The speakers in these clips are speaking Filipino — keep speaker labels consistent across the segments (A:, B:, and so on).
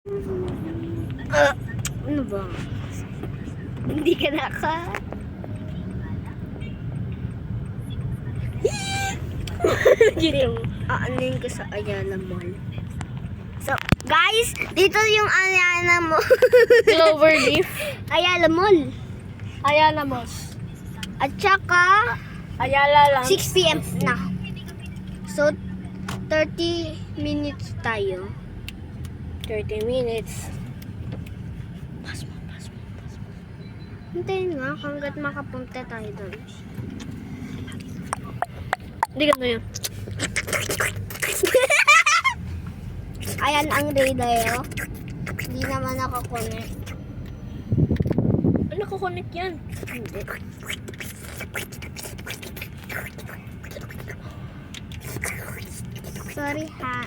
A: Ano ba? Hindi ka naka... Aanin ko sa Ayala Mall. So, guys, dito yung Ayala Mall.
B: Cloverleaf.
A: Ayala Mall.
B: Ayala Malls.
A: At saka,
B: Ayala lang.
A: 6 p.m. na. So, 30 minutes tayo.
B: 30 minutes.
A: Hintayin nga hanggat makapunta tayo doon.
B: Hindi ganda yun.
A: Ayan ang radar. Hindi naman nakakonect.
B: Ano kukunik yan?
A: Hindi. Sorry ha.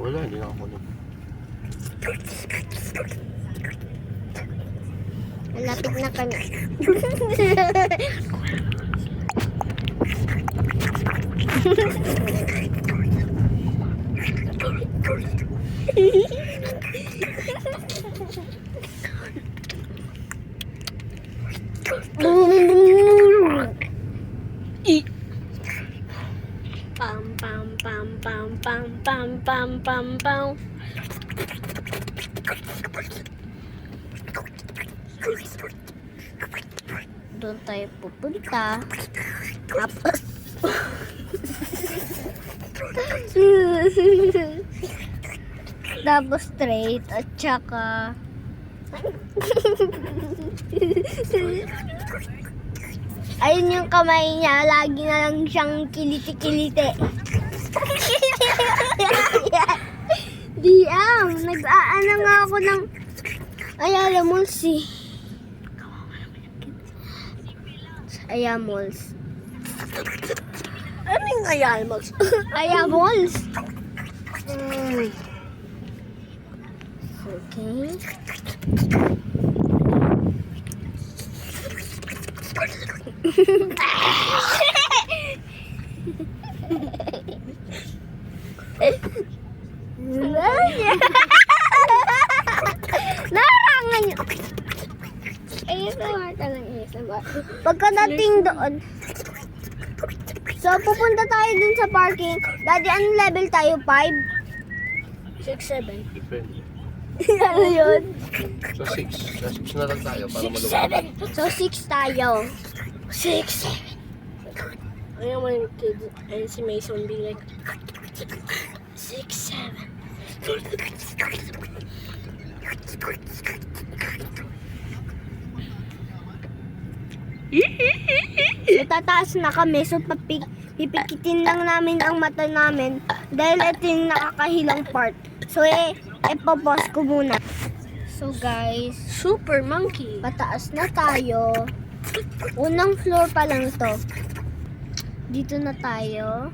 C: Wala, hindi na ako nag...
A: Malapit na kami.
B: Pam pam pam pam pam pam pam pam pam.
A: Doon tayo pupunta. Tapos, tapos straight at saka ayun yung kamay niya, lagi na lang siyang kiliti-kiliti. Diam, nag-aano nga ako ng Ayala Malls eh. Ayala Malls.
B: Ano yung Ayala Malls?
A: Ayala Malls. Okay. Narangan niyo. Ayun na nga talagang isa. Pagkadating doon, so pupunta tayo dun sa parking. Daddy, anong level tayo? 5?
B: 6, 7.
C: Depende.
A: Ano yun?
C: Sa 6. Sa 6 na lang tayo para maluwag.
A: So 6 tayo.
B: 6. Ayaw mo yung kid. And si Mason being like 6, 7.
A: So tataas na kami. So pipikitin lang namin ang mata namin dahil ito yung nakakahilang part. So ipopause ko muna. So guys,
B: Super monkey.
A: pataas na tayo. Unang floor pa lang to. Dito na tayo.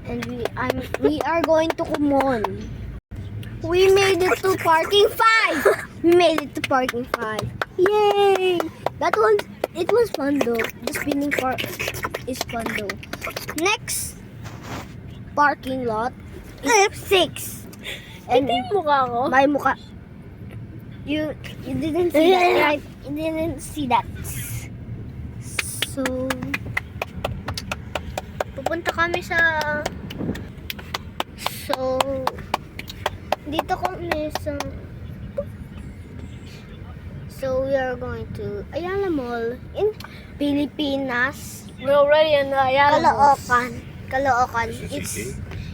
A: And we are going to Kumon. We made it to parking 5. We made it to parking 5. Yay! It was fun though. The spinning part is fun though. Next parking lot is 6. And
B: Hindi yung mukha ko.
A: my mukha. You didn't see that, right? You didn't see that. So, pupunta kami sa... So, dito kami sa... So, we are going to Ayala Mall in Pilipinas.
B: We're already in the Ayala Malls.
A: Caloocan.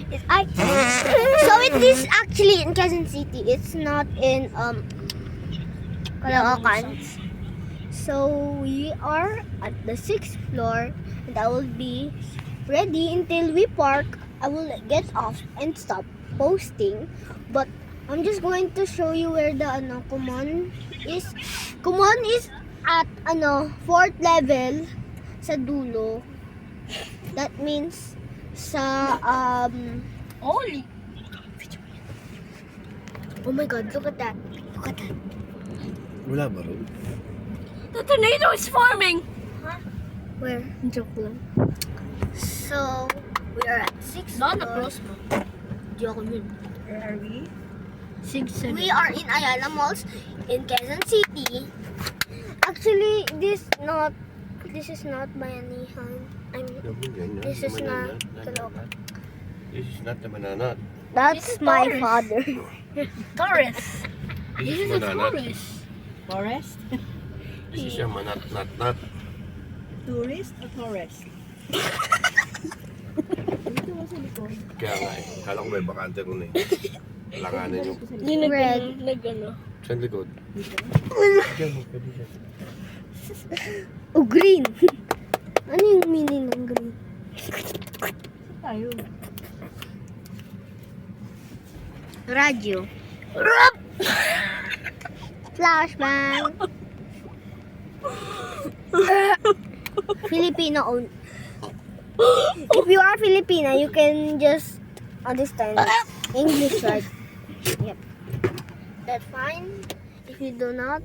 A: So it is actually in Quezon City. It's not in Caloocan. So we are at the 6th floor and I will be ready until we park. I will get off and stop posting. But I'm just going to show you where the Kumon is. Kumon is at 4th level sa dulo. That means sa
B: Holy.
A: oh my god, look at that. Look at that.
C: Wala ba rin?
B: The tornado is forming.
A: Where?
B: Joke lang.
A: So We are at 6
B: Donna
A: floor.
B: Cross mo. Di ako yun.
D: Where are we?
B: 6-7.
A: We are in Ayala Malls in Quezon City. Actually, this is not Bayanihan. This is not Caloocan.
C: This is not the Mananat.
A: That's
B: This is
A: my
B: Taurus.
A: father.
B: Torres.
C: This
B: This
C: is
B: is a
C: Mananat.
B: Torres.
D: Forest?
C: This is yung Manat, not.
D: Tourist o tourist? Dito mo sa likod.
C: Kaya nga eh. Kala ko may bakante ko na eh. Langanin yung...
B: Hindi
A: Red.
B: nag-ano.
C: Saan likod?
D: Dito.
C: Diyan, pwede dyan.
A: Oh, green. Ano yung meaning ng green?
D: Saan tayo?
A: Radyo. Flashbang. Filipino own. If you are Filipina, you can just understand English, right? Yep. That's fine. If you do not,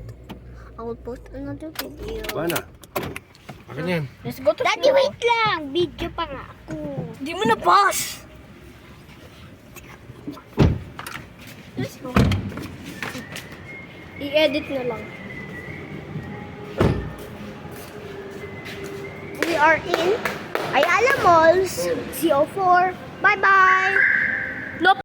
A: I will post another video.
C: Bana. Akin yan.
B: Let's go to
A: Daddy, wait lang! Video pa nga ako.
B: Di mo na pause. Let's go. I-edit na lang.
A: We are in Ayala Malls, CO4. Bye-bye!
B: Nope.